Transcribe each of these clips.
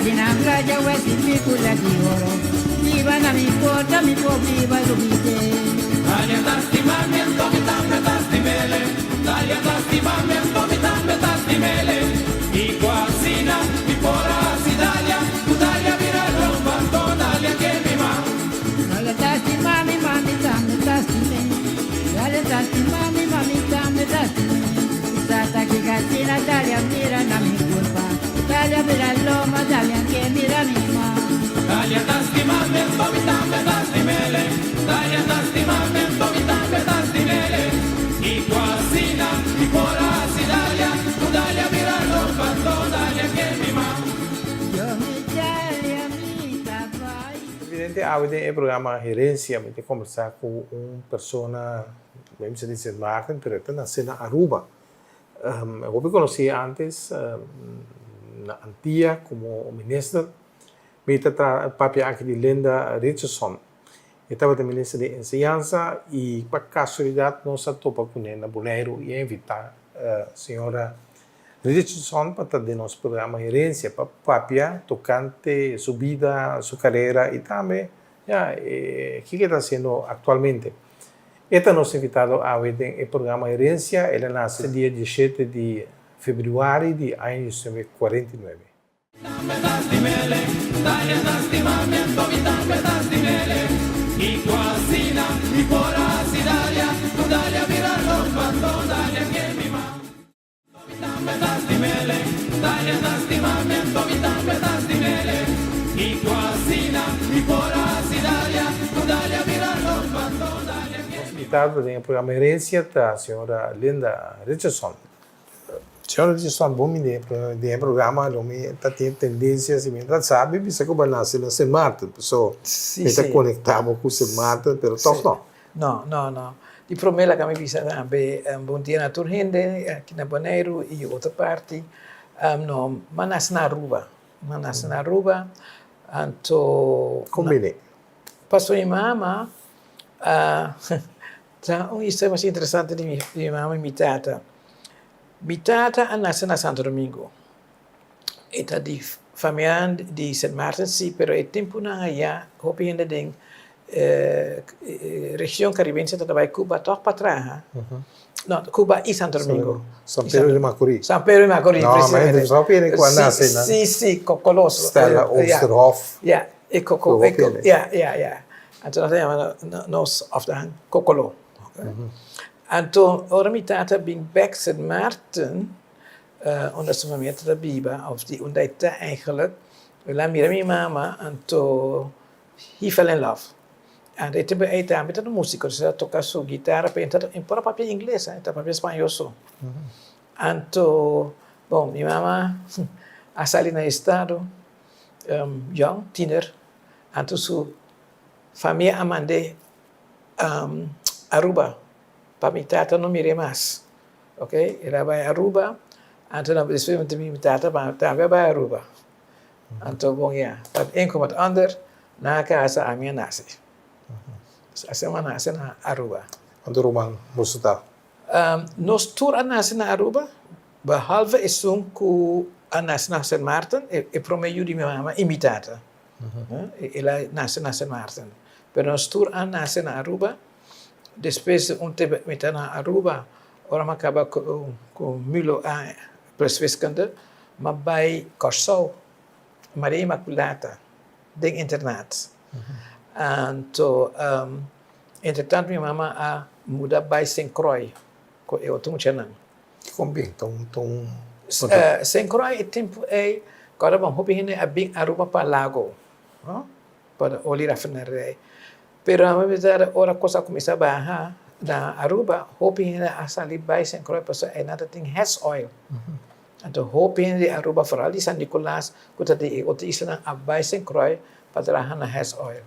dinambra jawa sipi kula dioro. Viva na mi porta mi po viva rubite. Dalia tastimamiento mi tambe tastimele. Dalia tastimamiento mi tambe tastimele. I quasina mi pora si Dalia. Tu Dalia vira rompa to Dalia che mi ma. Dalia tastimami mami tambe tastime. Dalia tastimami mami tambe tastime. Tata que casina Dalia mira na mi culpa. Dalia mira loma Dalia que mira mi ma. Dalia tastimamiento mi tambe tastimele. Dalia tastimamiento mi tambe tastimele. I quasina mi pora si Dalia. Tu Dalia vira rompa to Dalia che mi ma. Yo mi Dalia mi tabai. Presidente, avete il programma Herencia, avete conversato con una persona, mesmo se dice Martin, pero esta nace en Aruba. Eu conheci antes na Antia como ministro, me papi aqui de Linda Richardson. Eu estava de ministro de enseñanza e, por casualidade, nós topa com ela na Bonaire e invitar a senhora Richardson para estar no nosso programa Herencia, para papia, tocante, sua vida, sua carreira e também o que está fazendo atualmente. Este é nosso invitado a ver o programa Herencia. Ele nasce dia 17 de fevereiro de 1949. Invitado no programa Herencia da senhora Linda Richardson. Senhora Richardson, bom dia. No programa, está tendo tendências, sabe, você que vai nascer na São Martin, pessoal, está conectado com São Martin, mas toch não. Não. Di promela kami bisa ambil buntia na turhende aqui na Bonaire e outra parte no manas na Aruba anto combine passou em mama isso é mais interessante de mama mi tata nasce na Santo Domingo eta di famiglia di St. Martin sì però è tempo na ya hopi hende ding região caribense também Cuba toch para trás. No, Cuba e Santo Domingo. San Pedro de Macorís. San Pedro de Macorís. No, ma è proprio in quando nasce, Sì, Coccoloso. Stella Oosterhof. Ja, e Coccolo. Ja. En toen hadden we nos of de Coccolo. En toen, ora mi tata bin back St. Maarten, onder zijn familie te biba, of die ontdekte eigenlijk, la mira mi mama, en toen, he fell in love. En hij était met een músico, dus toca su guitarra, en por papel inglés, en papel espanhol so. En toen, bom, mi mama a salido na estado, young, tiener, en toen su familia amande Aruba, para mi tata no mire más, ok? Era bij Aruba, en toen besloot ik met mi tata, maar daar bij Aruba. En toen, bom, ja, dat een komt het ander, na casa a minha nasce. A semana nasce na Aruba. Quando Roman moest daar? Nos tour a nasce na Aruba, behalve is zo'n ku a nasce na St. Maarten, e promeio di mia mamma imitata. Ela nasce na St. Maarten. Pero nos tour a nasce na Aruba, depois onde met na Aruba, ora ma acaba com Mulo a presviskende, maar bij Corsou, Maria Immaculata, ding internaat. En toen, entretanto, minha mama a muda bij St. Croix, que eu tô chamando. Combien? St. Croix é tempo agora vamos hopi a bem Aruba para Lago, para olhar a refinaria. Pero a minha vida ora coisa começa a baixar na Aruba, hopi a sair bij St. Croix para é nada tem gas oil. Então hopi de Aruba vooral die San Nicolás, que tá de outra isla a bij St. Croix para trabalhar na gas oil.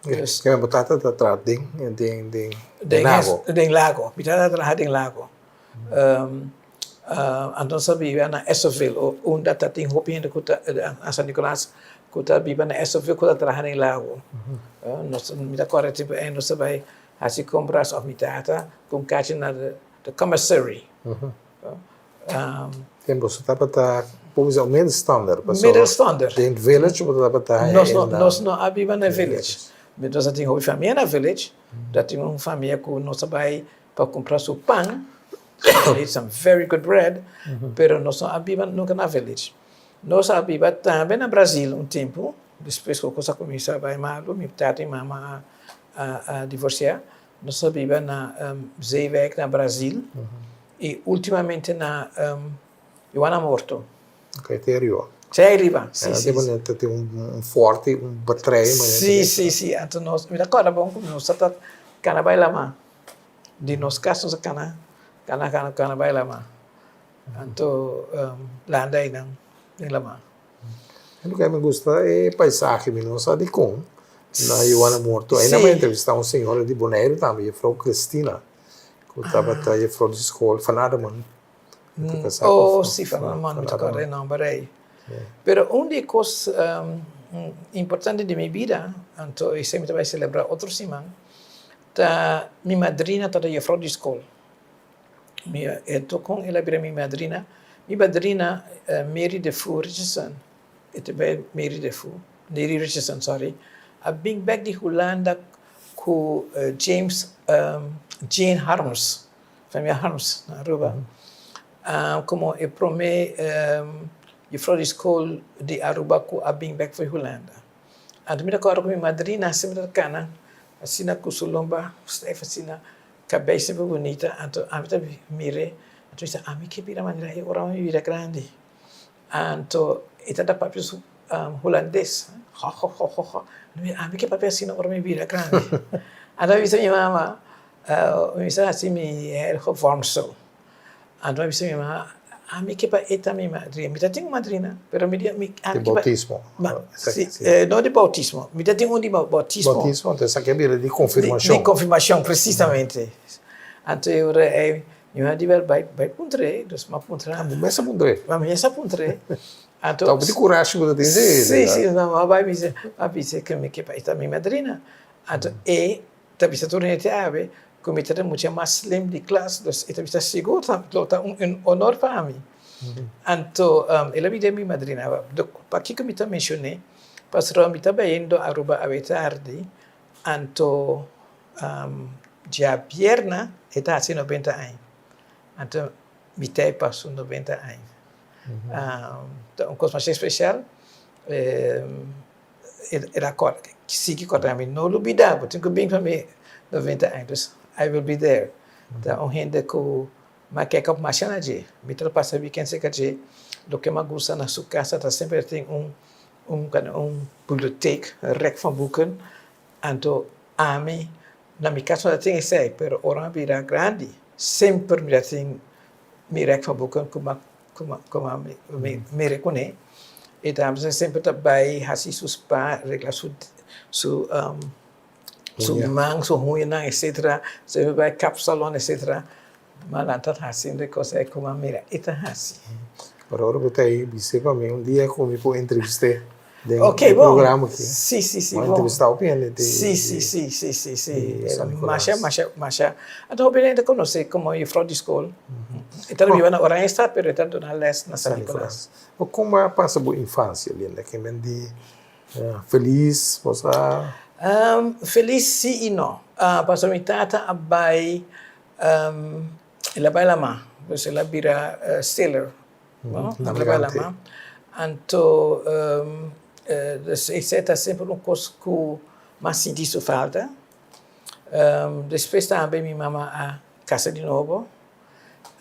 Dus kaya batata tatra ding lago. Bitata trabalhar ding lago. Então sabe na Essoville, onde tá tem hopi de a San Nicolás, que tá biba na Essoville, que tá trabalhar em lago. Nós me dá corre tipo nós sabe assim compras of mitata com caixa na the commissary. Tempo, você está para vamos dizer, middelstander. Middelstander. In village, você está para Nós não habitamos na village. Nós temos uma família na village. Dat temos uma família que nós vai para comprar seu pão. Eat some very good bread. Pero nós não habitamos nunca na village. Nós habitamos também no Brasil tempo. Depois que a coisa começou a vai mal, meu tata e mamãe a divorciar. Nós habitamos na Zeewijk, na Brasil. E ultimamente na Joana Morto. Ok, te arriva. Sei arriba. Tem forte, battery. Sim. Então nós, me recordo bom como nós está cana bailama. De nós casos cana bailama. Então lá daí não, de lama. O que me gusta é paisagem, não sabe como. Na Joana Morto. Ainda me entrevistar senhora de Bonaire também, a Frau Cristina. Que estava a Frau de escola, van Aderman. Sim, van Aderman, me recordo, não, parei. Pero uma das coisas importantes de minha vida, então eu sempre vai celebrar outro semana, tá minha madrinha está a Frau de escola. Então com ela vira minha madrinha Mary de Foo Richardson. Het bij Mary de Foo, Mary Richardson, sorry. Ik ben back die Hollanda com Jane Harms, família Harms, na Aruba. Como eu prometi, eu fui à escola de Aruba com a bem back foi Hollanda. Então, me recordo com minha madrinha, sempre da cana, assim na Kusulomba, assim na cabeça sempre bonita. Então, a mim mire, então disse, a mim que vira maneira, eu ora uma vida grande. Então, itu ada papel holandês. A mim que papel assim não me vira grande. Então, eu minha mama, eu disse assim, me é warm so. Então, eu disse minha mama, a mim que papel é minha madrinha. Me tenho uma madrinha, pero me dia me. De bautismo. Não de bautismo. Me tenho de bautismo. Bautismo, então essa aqui é de confirmação. De confirmação, precisamente. Então, eu minha dia vai puntre, dus ma puntre. Começa a puntre. Começa a puntre. Então, de coragem que você tem. Sim, não, vai me dizer que me que está minha madrinha. Então, também se torna até ave, como está muito mais slim de classe, dus também está seguro, tá honor para mim. Então, ela me deu minha madrinha. Para que me está mencionei, pastor me está indo a Aruba a tarde. Então, dia viernes está assim 90 anos. Então, me tem passou 90 anos. Então, uma coisa mais especial era agora, que se que corta me não olvidava, tenho que bem para mim 90 anos, I will be there. Então, gente que mas que é mais chanaje, me tra passa weekend se que do que me gusta na sua casa, tá sempre tem biblioteca, rek van boeken, então a mim na minha casa tem esse, pero ora vira grande, sempre me tem me rek van boeken como me reconhece. Então, sempre também assim sus pa regla su mang, su huina, etc. Sempre vai capsalon, etc. Mas lá tá assim de coisa como mira, ita assim. Agora eu aí, você para mim dia comigo por entrevista no programa aqui. Sim, uma entrevista opinião de. Sim. Masha. Então, eu ainda conheci como eu fui de escola. Então, eu na Orange está, pero eu na Les na São Nicolás. Como passa a boa infância, Linda? Que me di feliz, você? Feliz sim e não. Pastor minha tata abai, ela vai lá, você ela vira sailor, ela vai lá. Então, isso é sempre coisa que mais senti sua falta. Depois também minha mamãe a casa de novo.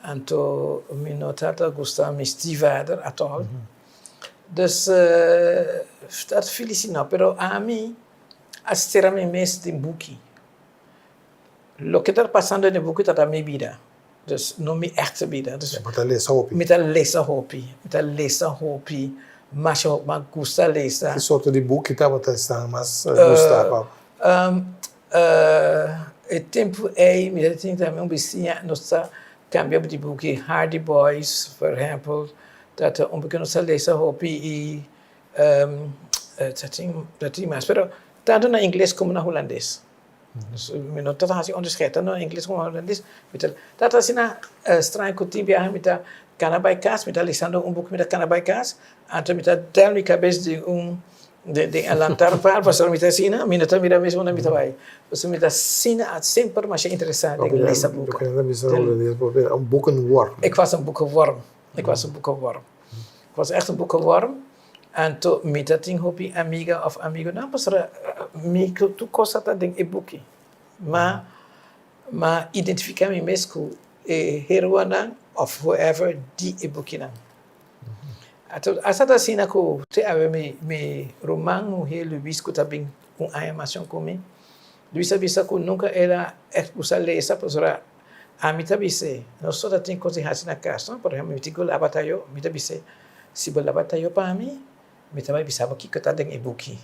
Então, minha tata gostava de estivar a todo. Dus, dat feliz não, pero a mim, assistir-me mais de boek. O que está passando no boek está na minha vida. Dus, não me echte vida. Dus, met lezen hobby. Mas eu gosto de lezen. Que soort de boek que estava testando, mas gostava? O tempo me tem também becinha, nossa cambio de boek, Hardy Boys, por exemplo, dat pequeno lezen hobby dat tem mais, pero tanto na inglês como na holandês. Não está assim onderscheid, tanto na inglês como na holandês. Dat is na strain coutume met Canabaicas, me está listando book met Canabaicas, anto me está dando mi cabeça de alantar para pasar me está sina, me está mira mesmo na me está vai. Você me está sina sempre mais interessante em lezen boeken. Eu quero saber een boekenworm. Ik was een boekenworm. Ik was echt een boekenworm. En toen met dat ding hoop ik amiga of amigo, nou pas er, tu kost dat ding e boekie. Maar identificar me mesmo heroana of whoever die e boekie dan. Asa da sina ko te ave me roman he Luis ko tabing animação comigo. Luis avisa ko nunca era usar lesa para a mim também sei. Nós só tem coisas assim na casa, por exemplo, me digo lá batalhou, me também sei. Se bola batalhou para mim, me também bisa o que está dentro do buki.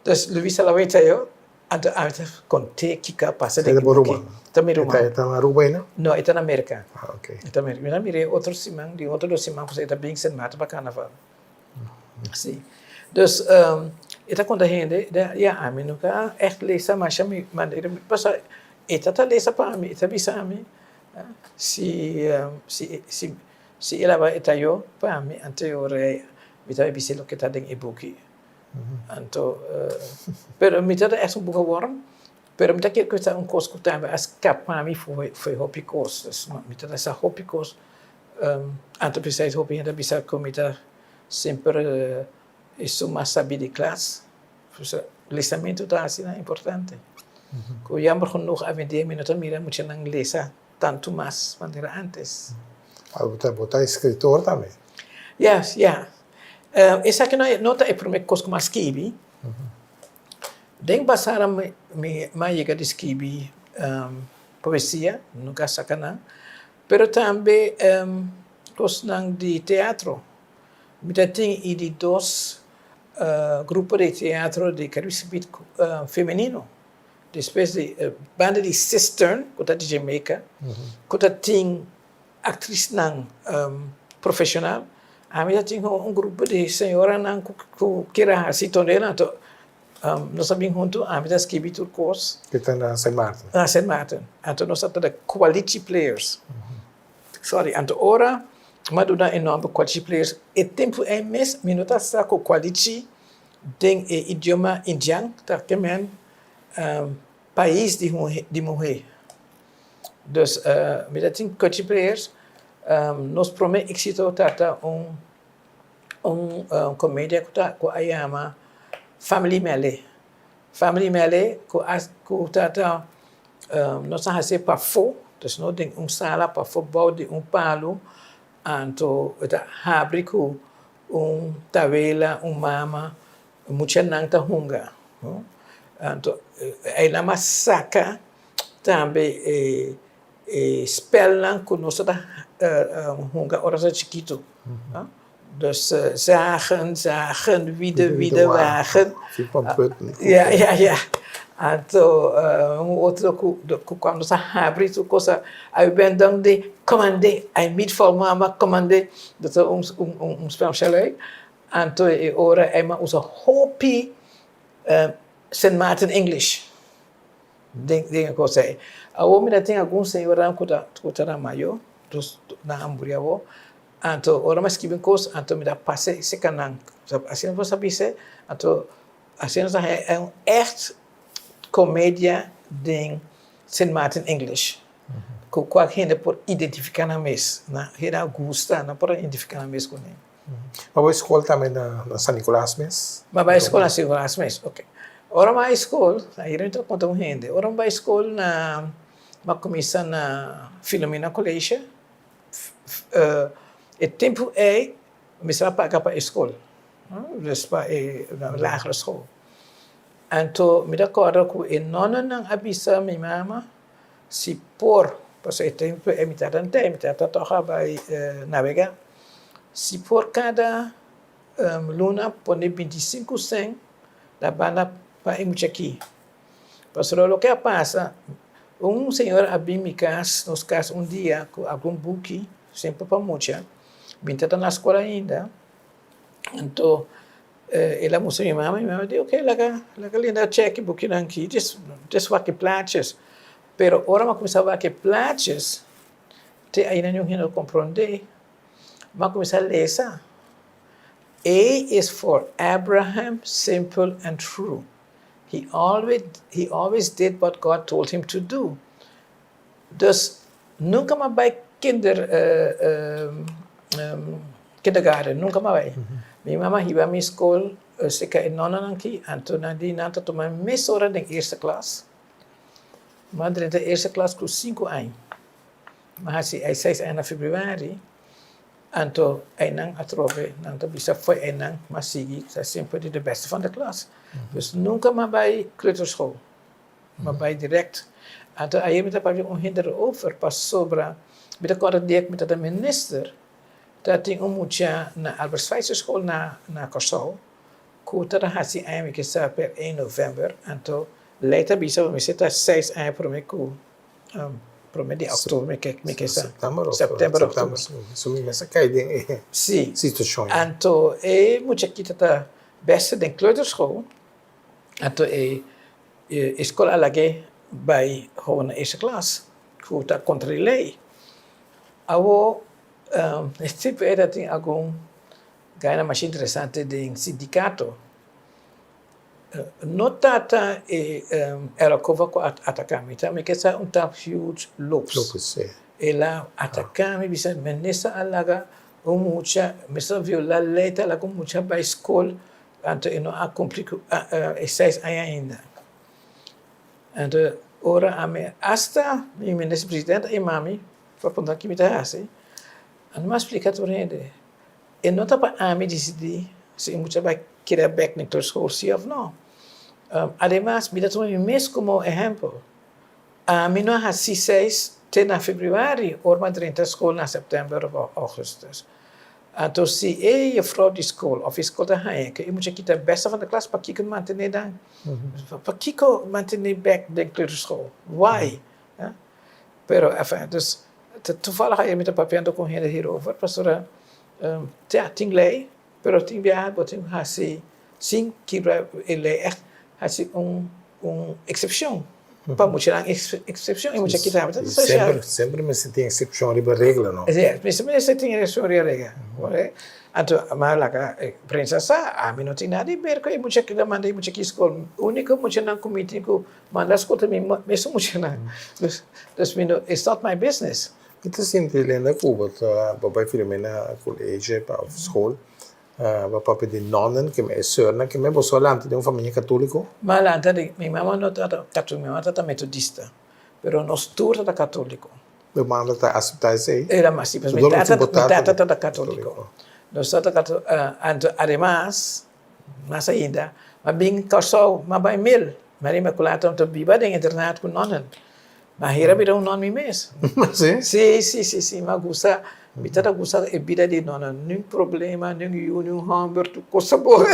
Então, Luis lá batalhou, anda a conte que passa dentro do buki. Também Roma. Está na Aruba ainda? Não, está na América. Ah, ok. Está na América. Eu mirei outro simão, de outro simão, você está bem sem mata para carnaval. Sim. Então, está quando a gente, a mim nunca echt lezen, mas já me maneira passa. Eta tá lesa para mim, eta bisa a mim. Se ela vai eta eu para mim, anterior me tá bisa lo que tá dentro e-book. Então, pero me tá é um boekworm, pero me tá que está um coisa que tá as para mim foi hobby course, me tá essa hobby course. Antes precisa hobby ainda bisa como me tá sempre isso mais saber de classe. Lesamento tá assim é importante. Kung jammer genoeg avondier minutos mira moet je lang lezen tanto mais quando era antes. Você é escritor também? Yes, yeah. Essa que nota é para mim coisa como escrevi. Den passara me chega de escrever poesia, nunca sacana, pero também coisa de teatro. Me tem de dois grupos de teatro de carisma feminino. Depois de banda de Cistern, que está de Jamaica, que tem atriz profissional, a minha tinha grupo de senhora que era assim tonela, nós sabíamos junto, a minha escrevi tudo curso. Que está na St. Martin. Na St. Martin. Então nós temos quality players. Sorry, então ora, mas do enorme quality players. E tempo é mês, minuto está com quality tem idioma indiano, tá que men país de mulher. Dus met dat coach players, nos promete éxito tata comédia que chama Family Mele. Family Mele que tata nós fazemos para fo, dus não tem sala para futebol de palo, então abre com tavela, mama, muita nanta hunga. Então, ela massacra também spellen que nós da hunga horas chiquito. Dus zagen, wieder wagen. Ja. Então, outro que quando se abre isso coisa, eu ben dan de comandé, I meet for mama comandé, dat spel chalé. Então, ora ema usa hopi St. Martin English. Dingen que eu sei. A homem tem alguns senhores que está maior, na Hamburiavo. Então, ora mais que bem coisa, então me dá passe esse canal. Assim você sabe se, então assim é echt comédia de St. Martin English. Que qualquer gente pode identificar na mesa, na era gusta, na pode identificar na mesa com ele. Mas a escola também na São Nicolás Mes? Mas a escola na São Nicolás Mes, ok. Ora vai escola, aí não estou contando gente. Ora vai escola na começa na Filomena College. O tempo é me será pagar para a escola, dus para na lagere school. Então me dá conta que nona não avisa minha mama se por, porque o tempo é metade toca vai navegar. Se por cada luna põe 25 cent da banda para ir aqui. Mas o que passa, senhor abriu minha casa, nos casa dia com algum book, sempre para muita. Vinha na escola ainda. Então, ela mostrou minha mãe disse, ok, laga linda check book aqui, just vai que plates. Pero ora mas começava a que plates, te ainda não compreender Maar comecei a lezen. A is for Abraham, simple and true. He always did what God told him to do. Dus nunca maar bij kindergarten, nunca maar bij. Mijn mama hiba mijn school, zeker in Nonnenanki, en toen die nata toen mijn meestal in de eerste klas. Maar in de eerste klas koos 5 anos. Maar hij 6 anos februari. En toen hij atrove, dan bisa foi hij maar sigi, zij sempre de beste van de klas. Dus nunca maar bij kleuterschool, maar bij direct. En toen hij met de papier onhinderen over, pas sobra, met de coördineer met de minister, dat hij moet naar Albert Schweitzer school naar Curaçao. Kota dan had hij eigenlijk per 1 november. En toen later bisa we zitten 6 anos voor mij promedio oktober, setembro, oktober. So minha cai de situação. Então, moet je kijken dat beste den kleuterschool. Então, escola alage bij gewoon de eerste klas. Hoe dat controlei. Awo, het type dat in algum ganha mais interessante de sindicato. Notata era cova com atacame, tá? Me que essa tap huge loops. Ela atacame bisa menesa alaga mucha, mesa viola leita la com mucha by school, anto ino a complico 6 ainda. And ora a me hasta mi menesa presidente e mami fa ponta que me tá assim. An mas explicar por rende. E nota pa a me decidi se mucha by querer back na school sim ou não. Además, mira tú mes como ejemplo. A mí no es 6 de februari, o 30 school na september of augustus. Entonces, si je vrouw die school, of je school te gaan, je moet je kiezen het beste van de klas, para kijken mantener dan. Para kijken mantener back de kleuterschool. Why? Pero, enfin, dus, toevallig ga je met een papier ook hierover, pastor, ting lei, pero ting biar, boting hasi, sing kibra ele echt, hasi excepção. Para muita excepção, e muita que tá, sempre me senti excepção riba regra, não? É, principalmente se tem excepção riba regra, então, mas lá princesa, a mim não tem nada a ver com e muita que demanda e muita que escola, único muita não comite com manda escola também, mesmo muita não, dus mino, it's not my business. Kita sempre lenda Cuba, papai filho na colégio, para school. Papai de nonnen, que me sorna, que me botou lá de uma família católica. Mas lá, minha mamãe não era católica, minha mamãe era metodista, pero nós todos era católico. Minha mamãe está aceitar isso aí. Era mais simples, minha tata era católico. Nós era católico, además, mais ainda, mas bem casal, mas bem mil, mas ele me colata um biba de internato com nonnen. Mas era bem nome mesmo. Sim, mas gosta. Bitata gusta e vida de nona, nenhum problema, nenhum hamburger, coisa boa.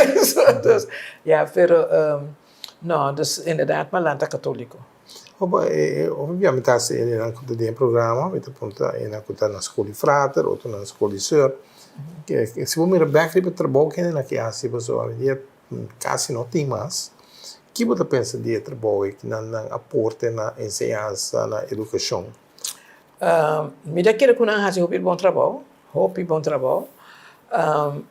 Dus, ja, pero, não, dus inderdaad, maar land católico. Ovviamente, se ele não conta de programa, ele aponta na conta na escola de frater, ou na escola de sir. Se você mira back para trabalho que na que assim, pessoal, ele quase não tem mais. Que você pensa de trabalho que não aporta na ensinança, na educação? Mira que eu não faço bom trabalho.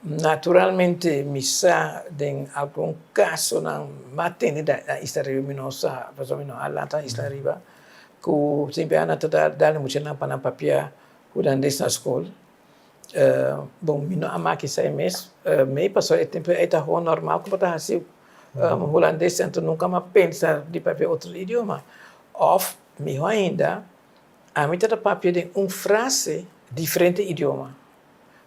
Naturalmente, missa em algum caso não mantém da história minosa, pessoal não alanta história, que sempre ana dar muito na papia, quando desce na escola. Bom, mino ama que sai mês, meio passou tempo é tá normal como tá assim, holandês então nunca mais pensa de papel outro idioma, of melhor ainda. A mim tem papel de frase diferente idioma.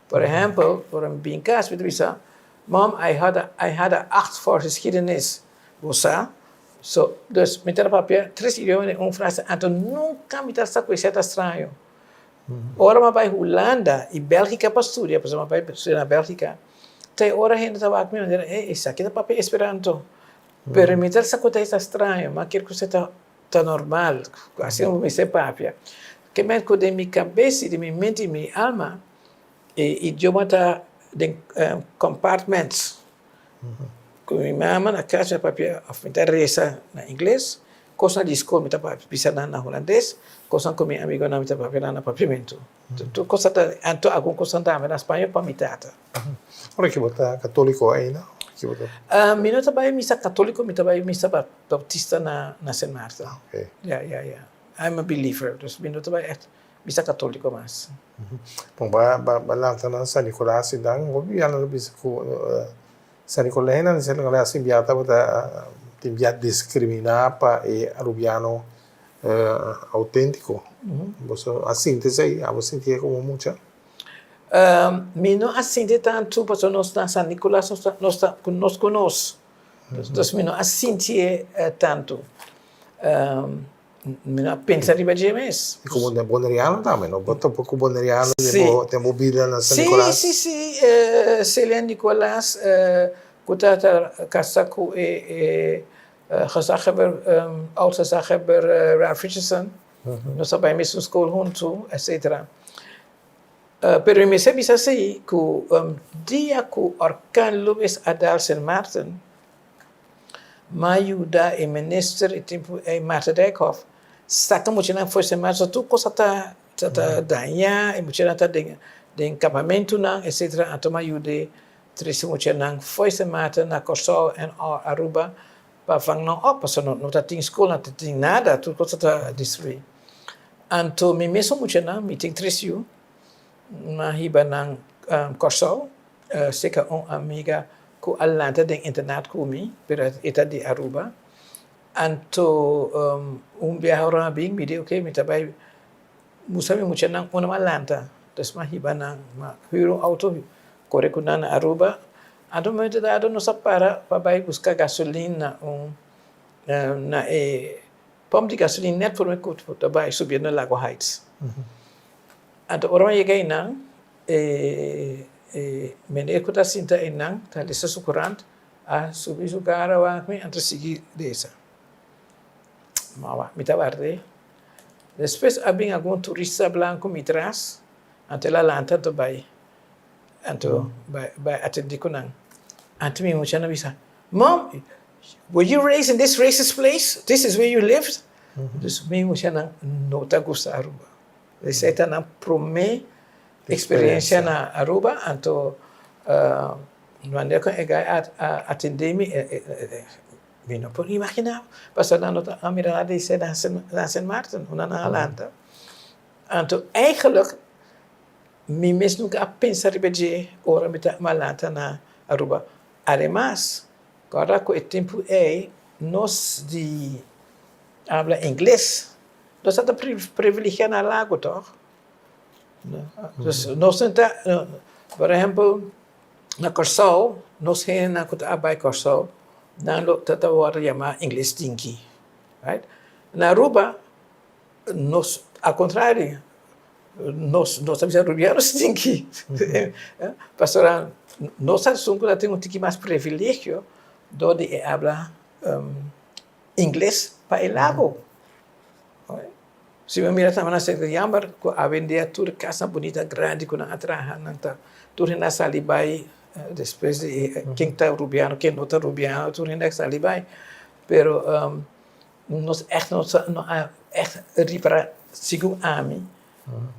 Por exemplo, voor een binkaas met Risa, Mom, I had a 8 voor geschiedenis. Você? So, dus met dat papier, 3 idiomas de frase, então nunca me está com esse estranho. Ora, mas bij Holanda e Bélgica para estudar, por exemplo, bij na Bélgica, tem hora ainda estava aqui, isso aqui é papel Esperanto. Pero me está com esse estranho, mas quero que você tá normal, assim como esse papel. Que me acude de minha cabeça, de minha mente e minha alma, e idioma tá de compartments. Com minha mãe na casa papel, me interessa na inglês, coisa de escola, me tava pisando na holandês, coisa com meu amigo, me tava pisando na papimento. Tu coisa tá, anto algum coisa tá na Espanha para me tata. Ora que você católico ainda? Mi não trabalho missa católico, me trabalho missa bautista na Saint Martin. Okay. Yeah. I'm a believer, dus mi não trabalho missa católico mas. Bom, balanta na San Nicolás dan, obi ana bisa ku San Nicolás na San Nicolás inviata para inviat discriminar para arubiano autêntico. Você assim te a você sentia como mucha? Mi não assinte tanto, porque nós na San Nicolás nós conosco. Então, mi não assinte tanto. Mi não pensa riba de mês. E como de Boneriano também, não? Bota um pouco Boneriano, tem vida na San Nicolás. Sim. Celia Nicolás, kutata kasaku gezagheber, oud-gezagheber Ralph Richardson. Nós trabalhamos mesmo school junto, etc. Pero me se bisa assim que dia que o orkan Louis Adal Saint Martin, Mayuda e minister e tempo e Marta Dijkhoff, saca muito na foi Saint Martin, tu coisa tá danha e muito na tá de encampamento na, etc. Então Mayuda três muito na foi Saint Martin na Corsol e Aruba para fang não op, porque não tá tem escola, não tem nada, tu coisa tá destruir. Então me mesmo muito na meeting três na hiba ng Corsol, seka amiga ko alanta ding internet kumi, pero ita di Aruba. Anto biyahe orang bing video okay, mitabay musami mucha nang una malanta, tas mahiba ng hero auto kore ko na Aruba. Anto mo ito dado no sa para babay busca gasolina na pump di gasolina net for me kut tabay subir na Lago Heights. Anto orang yang gay nang, meneer kuda sinta inang, tali sa sukurant, subi sukara wang me anto sigi desa. Mawa, mitawarte. Después abing algum turista blanco mitras, anto la lanta to bay, anto bay atendi ko nang. Anto mi mucha na bisa, Mom, were you raised in this racist place? This is where you lived? Dus mi mucha nang nota gusta Aruba. Saya tak nak prome experiência na Aruba, então quando eu atendi me não podia imaginar, passando a mirar de ser na Saint Martin, na Alanta. Então eigenlijk me mesmo nunca pensar de ora me tá malanta na Aruba. Además, agora com o tempo nós de habla inglês. Nós estamos privilegiados no lago, toch? Dus nós estamos, por exemplo, na Corsol, nós temos na Cotabay Corsol, nós tratamos de chamar inglês dinky, right? Na Aruba, nós, ao contrário, nós estamos arubianos dinky. Pastor, nós temos um mais privilégio de falar inglês para o lago. Se eu mirar também na cidade de Yambar, a vender tudo casa bonita, grande, com a atraha, tudo na salibai, depois de quem está rubiano, quem não está rubiano, tudo na salibai. Pero nós echt ripara sigo a mim,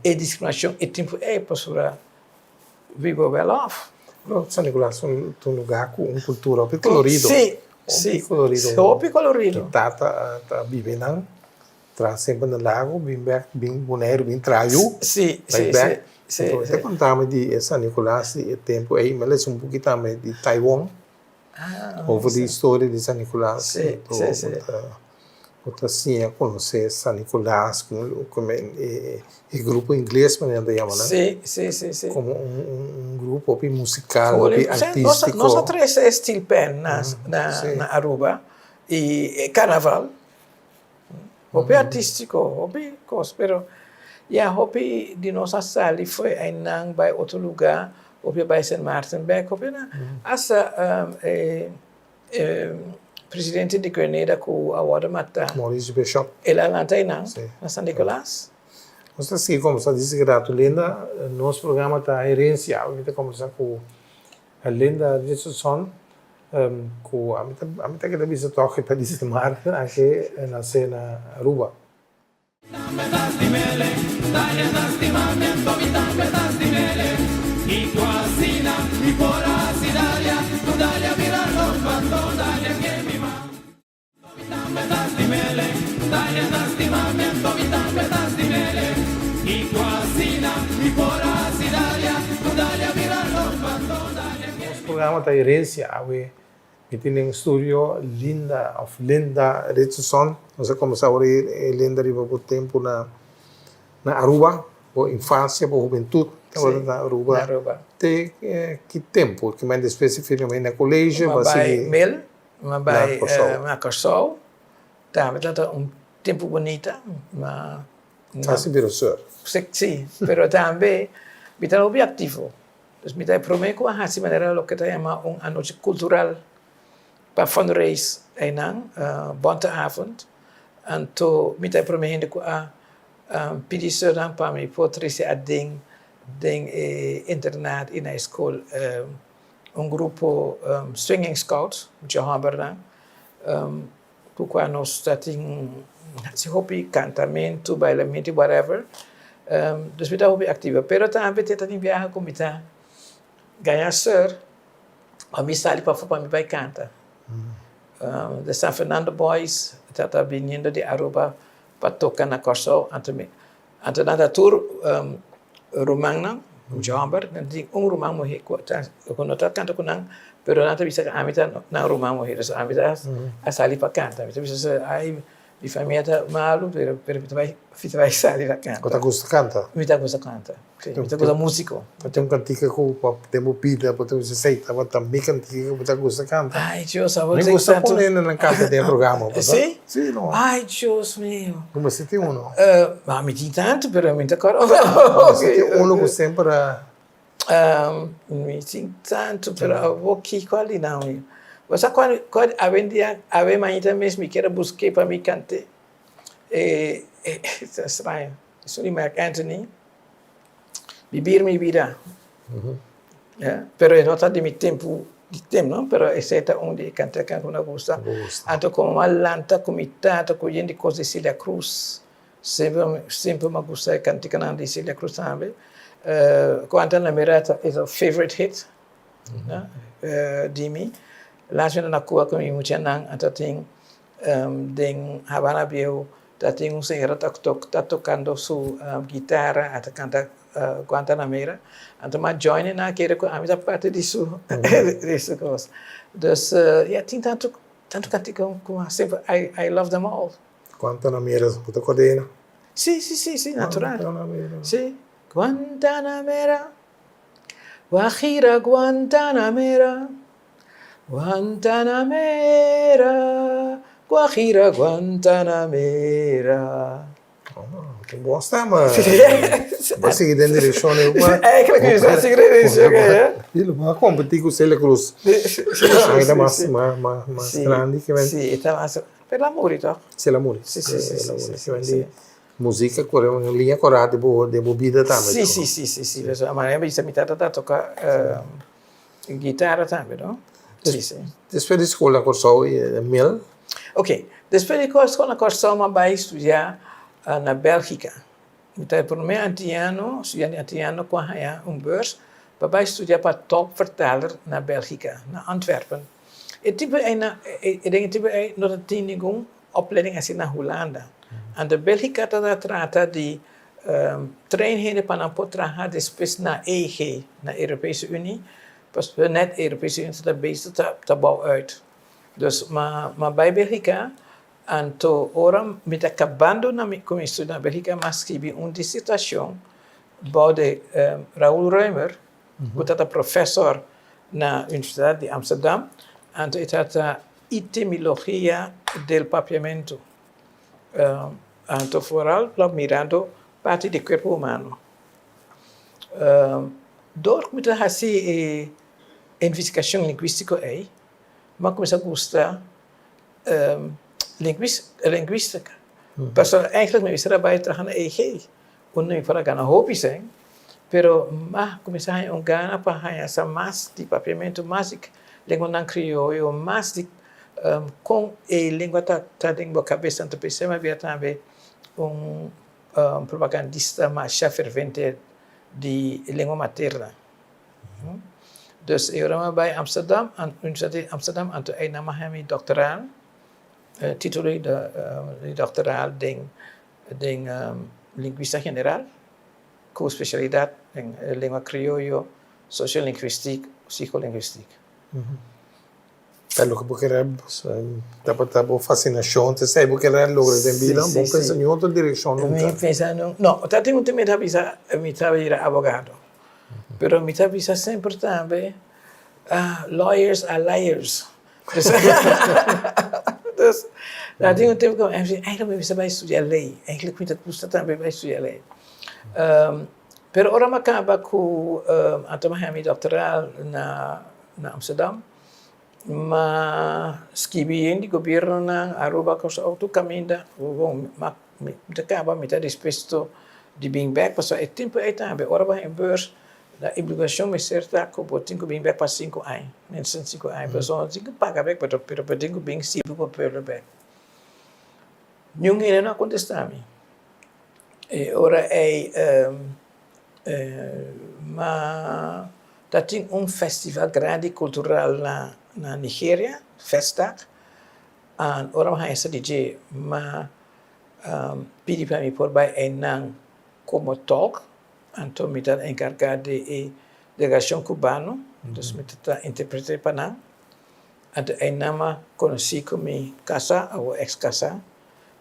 e discriminação e tempo postura vivo well off. San Nicolás é um lugar com cultura bem colorido. Sim, colorido. Que tá vivendo traz sempre no lago, bem bonito, bem traio. Sim. Então, até quando estava de San Nicolás, o tempo aí, mas um pouquinho também de Taiwan. Houve a história de San Nicolás. Sim. Outra assim, conhecer San Nicolás, como o grupo inglês, mas ainda chama, né? Sim. Como grupo musical, artístico. Nós três estilo pen na Aruba e carnaval. Hobby artístico, hobby coisa, pero hobby de nossa sala foi ainda vai outro lugar, hobby vai Saint Martin back, hobby na asa presidente de Grenada com a Wada Mata. Maurice Bishop. Ela lá tem na San Nicolás. Nós assim, como você disse, grato, Linda, nosso programa está herencial, a gente conversar com a Linda Richardson, Ko amita kita bisa toque pa di mar anche na cena Aruba. Y cocina y por así Dalia, tu Dalia mira los bandos, Dalia que mi mamá. Me das dimele, Dalia das dimame, me das dimele. Y cocina y por así Dalia, tu Dalia mira los bandos, Dalia que Ons programa ta herência awe Meeting studio Linda Richardson. Nós começamos a ir Linda riba por tempo na Aruba, por infância, por juventude, na Aruba. Tem que tempo, que mais especificamente na colégio, mas vai Mel, mas vai na Corsol. Tá, mas tá tempo bonita, mas Assim virou senhor. Sim, pero também está objetivo. Dus me prometo que a maneira lo que te chama noite cultural para fundraise einang bonte avond en to me prometo que pedir zodan para me potrese a ding internat in a school grupo swinging scouts de Hamburg que quando starting se hobby cantamento bailamento whatever dus me hobby activa pero também tem viajar com me ganhar ser a me sair para me vai cantar de San Fernando Boys está vindo de Aruba para tocar na Corsol ante na tour Romagna Jamber nanti rumah morrer quando está cantando com nang pero nanti bisa amita na rumah morrer so amita asali para cantar amita bisa ai mi família tá malu pero vai sair para cantar Você gosta de cantar? Me gosta de cantar sim me gosta músico Tem cantica com temos pida temos receita mas também cantica você gosta de cantar ai Deus a você me gusta poner na canta de programa sim sim não ai Deus meu como você tem um mas me tem tanto pero me tá caro você tem um que sempre me tem tanto pero vou que qual não Você quando a manhã mesmo me quer buscar para me cantar é estranho isso é Mark Anthony vivir minha vida pero não está de meu tempo não pero esse é onde cantar que eu gosto então como malanta comitata com gente coisa de Celia Cruz sempre me gusta cantar de Celia Cruz também quando na merata é o favorite hit de mim Laatst na kuwa kami mucianang at ating ding Havana View dating un senhora tá tocando su guitarra at canta Guantanamera at ma join na queira com a minha parte disso disso coisa dus tem tanto cantico com sempre I love them all Guantanamera puta codeina sí natural sí Guantanamera Guajira Guantanamera Guantanamera, Guajira Guantanamera. Che buon stemma. Ma sì, in direzione uguale. Credo che sia in direzione. Io ma compiti con Celia Cruz. Ainda mais grande que vem. Sì, per l'amore, no? Se l'amore. Sì. Musica con una linea corata de bebida também. Sì. Ma ne abbiamo imitato a toccare chitarra também, no? Depois da escola Corsol Mel. Ok, depois da escola Corsol eu fui estudar na Bélgica. Então, por meu estudante antiano com beurs, para estudar para top vertaler na Bélgica, na Antwerpen. Ik denk dat we nog een opleiding assim na Holanda. En de Bélgica trata de trainheden para poder depois na EG, na Europese Unie. Pas we net Europese Unie dat bezig te bouwen uit. Dus maar bij Belgica en to ora met acabando na come estudar na Belgica mas escrevi uma dissertação de Raoul Reumer, que é professor na Universidade de Amsterdam, en het trata etimologia del papiamento. En to vooral mirando parte do corpo humano. Door moet je hace investigação linguística aí, mas começa a gostar linguística. Parce eigenlijk me trabalho trabalhando na EG, onde me para ganhar hobby sem, pero mas começa a ganhar para essa mais de papiamento mais língua não crioulo, mas com a língua tá língua cabeça, então pensei havia também propagandista mais fervente de língua materna. Dus eu era bij Amsterdam, aan Universiteit Amsterdam, en toen ik nam mijn doctoraal, titel de doctoraal ding linguista general, com especialidade em língua crioulo, sociolinguística, psicolinguística. Pelo que porque era tava fascinação, te sei porque era logo de vida, bom pensa em outra direção nunca. Me pensando, não, tá tem muito me estava ir advogado. Pero me estava sempre também, lawyers are liars. Dus daar tinha tempo que eu eigenlijk me vai estudar lei, eigenlijk me custa também vai estudar lei. Pero ora me acaba com a doctoral na Amsterdam. Maar skibi di governo na Aruba cosa auto caminda ma mi acaba metà rispesto di being back passo e tempo e tambe ora va in beurs la obligação me certa co botinho being back para 5 anos nem 5 anos passo tinha paga back pero botinho being sibo co per back ninguém não contestami e ora ma tem festival grande cultural na Nigeria, Festdag. En orang hanya DJ, maar pidi para mim por bij en como talk, então me está encarregado de delegação cubano, então me está interpretar para nang. Então en nama conheci com minha casa ou ex casa,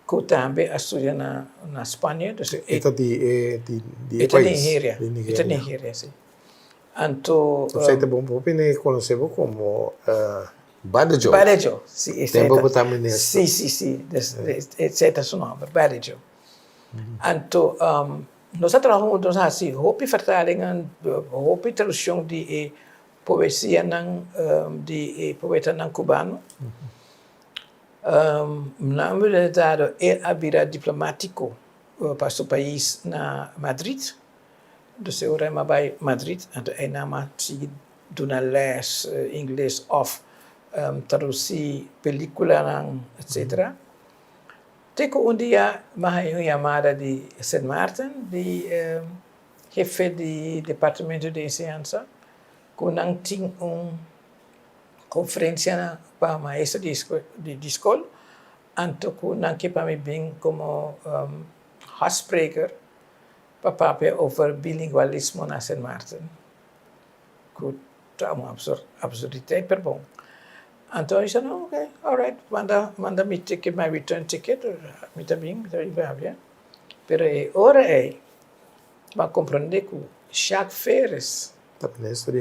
que também estudia na Espanha. Eta di Nigeria, eta Nigeria, sim. Então, você te bom popine conhecemos como Badejo. Badejo, sim. Tempo também nesse. Sim. Esse é o nome, Badejo. Então, nós trabalhamos assim, hopi vertalingen, hopi tradução de poesia de poeta cubano. Na verdade, era diplomático para o país na Madrid. Dus eu era bij Madrid en toen nam ik doen een les Engels of traduzir película, etc. Teko dia mais uma chamada de St. Martin, de jefe de departamento de enseñanza, com tinha conferência para maestro de escola, então com que para mim bem como gastspreker. Papape over bilingualisme na St. Martin. Que é uma absurditeit per bom. Então eu disse, não, ok, alright, manda me ticket, my return ticket, me também vai ver. Pero ora vai compreender que Jacques Ferres, da ministra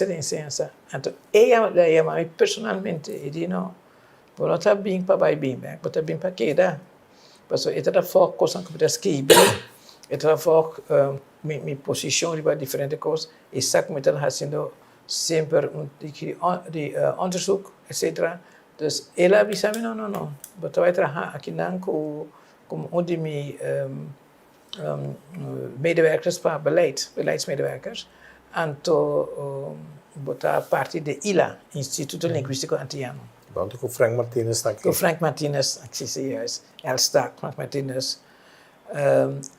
de enseñanza. Então ela chama personalmente e diz, não, vou não estar bem para vai bem, vou estar bem para queda. Porque eu estava focado coisa que eu escrever. Eu trabalho minha posição de diferentes coisas e sei que eu estou fazendo sempre de onderzoek, etc. Dus ela disse, não. Eu estou trabalhando aqui como de meus medewerkers para beleidsmedewerkers. Então, eu estou parte de ILA, Instituto Linguístico Antilliano. Want com Frank Martinez está aqui. Com Frank Martinez, aqui sim, Elstak, Frank Martinez.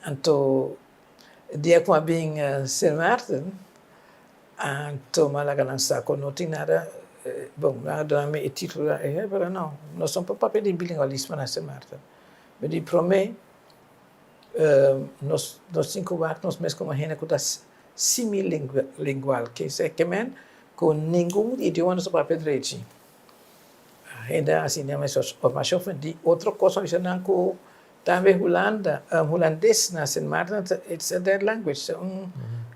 Então, dia com a bem St. Martin, então malaga não está com não tem nada, bom, nada me título para não, nós somos para papel de bilingualismo na St. Martin. Me di promete, nós 5 anos nós mesmo como gente que está similingual, que é que men com nenhum idioma no papel direito. Ainda assim não é só formação de outra coisa que não com também holandês na St. Martin, it's a dead language,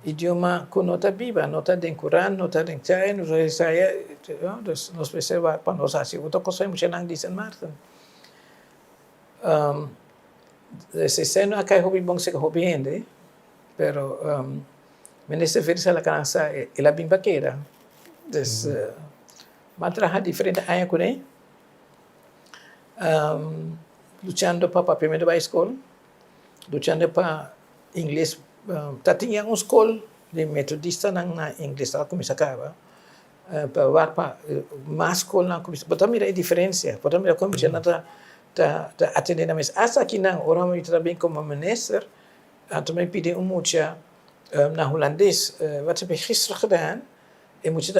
idioma que nota viva, nota de Quran, nota de Chai, nós precisamos para nós assim, outra coisa é muito de St. Martin. Se sendo acá é hobby bom, se é hobby ainda, pero nesse verso ela cansa, ela bem baqueira, dus mas trabalha diferente aí com ele. Luchando para primeiro para a escola, luchando para inglês. Tinha escola de metodista na inglês, ela começa a acabar. para mais escola na comissão. Botar mira a diferença. Botar mira como já está atendendo na mesa. Essa aqui não, ora eu também como minister, também pedi mucha na holandês. Wat heb je gisteren gedaan? En moet je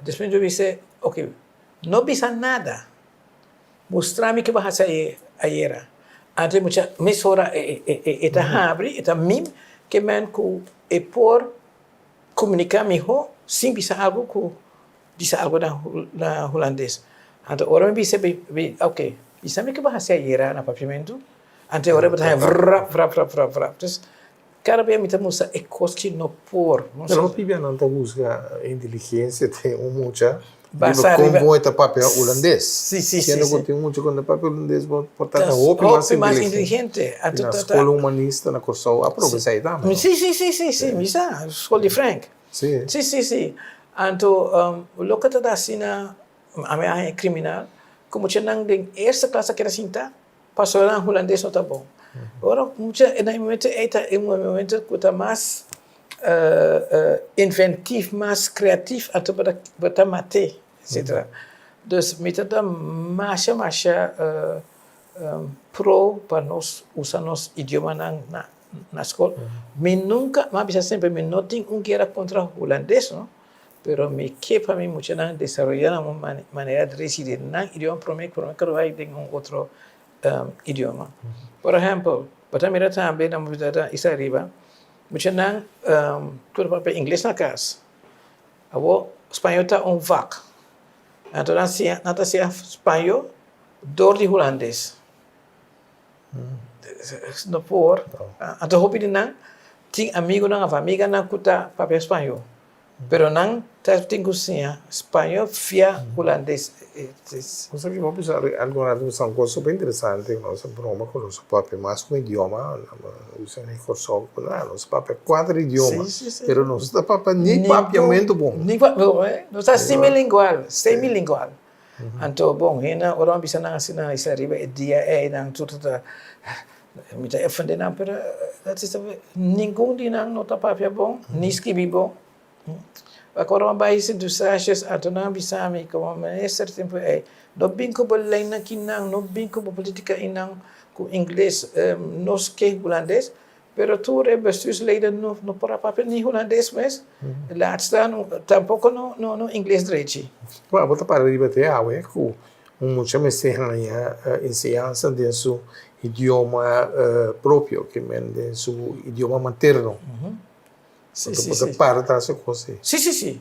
después eu disse, ok, não bisa nada. Mostrar-me que bahasa era. Ante mucha mesora eta abre, eta mim que man ku e por comunicar melhor, sim bisa algo na holandês. Ante ora me bisa ok, bisa me que bahasa era na papiamento. Ante ora bota vrap. Dus cada vez me temos a costi no por. Não pibia não tá busca inteligência tem muita. Como é papel holandês? Sim. Sendo que tem muito quando papel holandês, portanto, o mais inteligente. Na escola humanista, na Corsol, aprova isso aí também. Sim, bisa, escola de Frank. Sim. Então, o local da assim a minha criminal, como tinha não de eerste classe que era assim tá, passou na holandês não tá bom. Agora, em um momento que está mais inventivo, mais criativo, até para matar, etc. Dus met dat masha pro para nós usar nosso idioma na escola. Me nunca, mas bisa sempre me não tem guerra contra o holandês, não? Pero me que para mim muito não desarrollar uma maneira de decidir não idioma para mim que vai ter outro idioma. Por exemplo, para mim também na vida isso arriba, muito não tudo para inglês na casa. Abo espanhol tá vak. Então nada se espanhol door de holandês. No por. Então hopi de não tem amigo não amiga não kuta papel espanhol. Pero não tem que ser espanhol via holandês. Cosa que vamos usar alguna vez un corso super interessante, no se broma con lo sapere más un idioma, usando il corso con lo sapere quattro idiomi, però non sta papà ni papiamento bom. Ni non sta semilingual. Anto bom, hena orang bisa nang sina isa riba dia nang tuta mita efende nang pero dat is ninguém di nang nota papia bom, ni skibi bom. Agora vai se dos achas a tornar bisami como minister tempo no binco bolei na kinang no binco política inang com inglês nos que holandês pero tu é bestuursleden no para papel ni holandês mas laatste tampouco no inglês direito. Bom, volta para debater com muita messenger ensinança de seu idioma próprio, que é de seu idioma materno. Sim. Para trás così. Sì.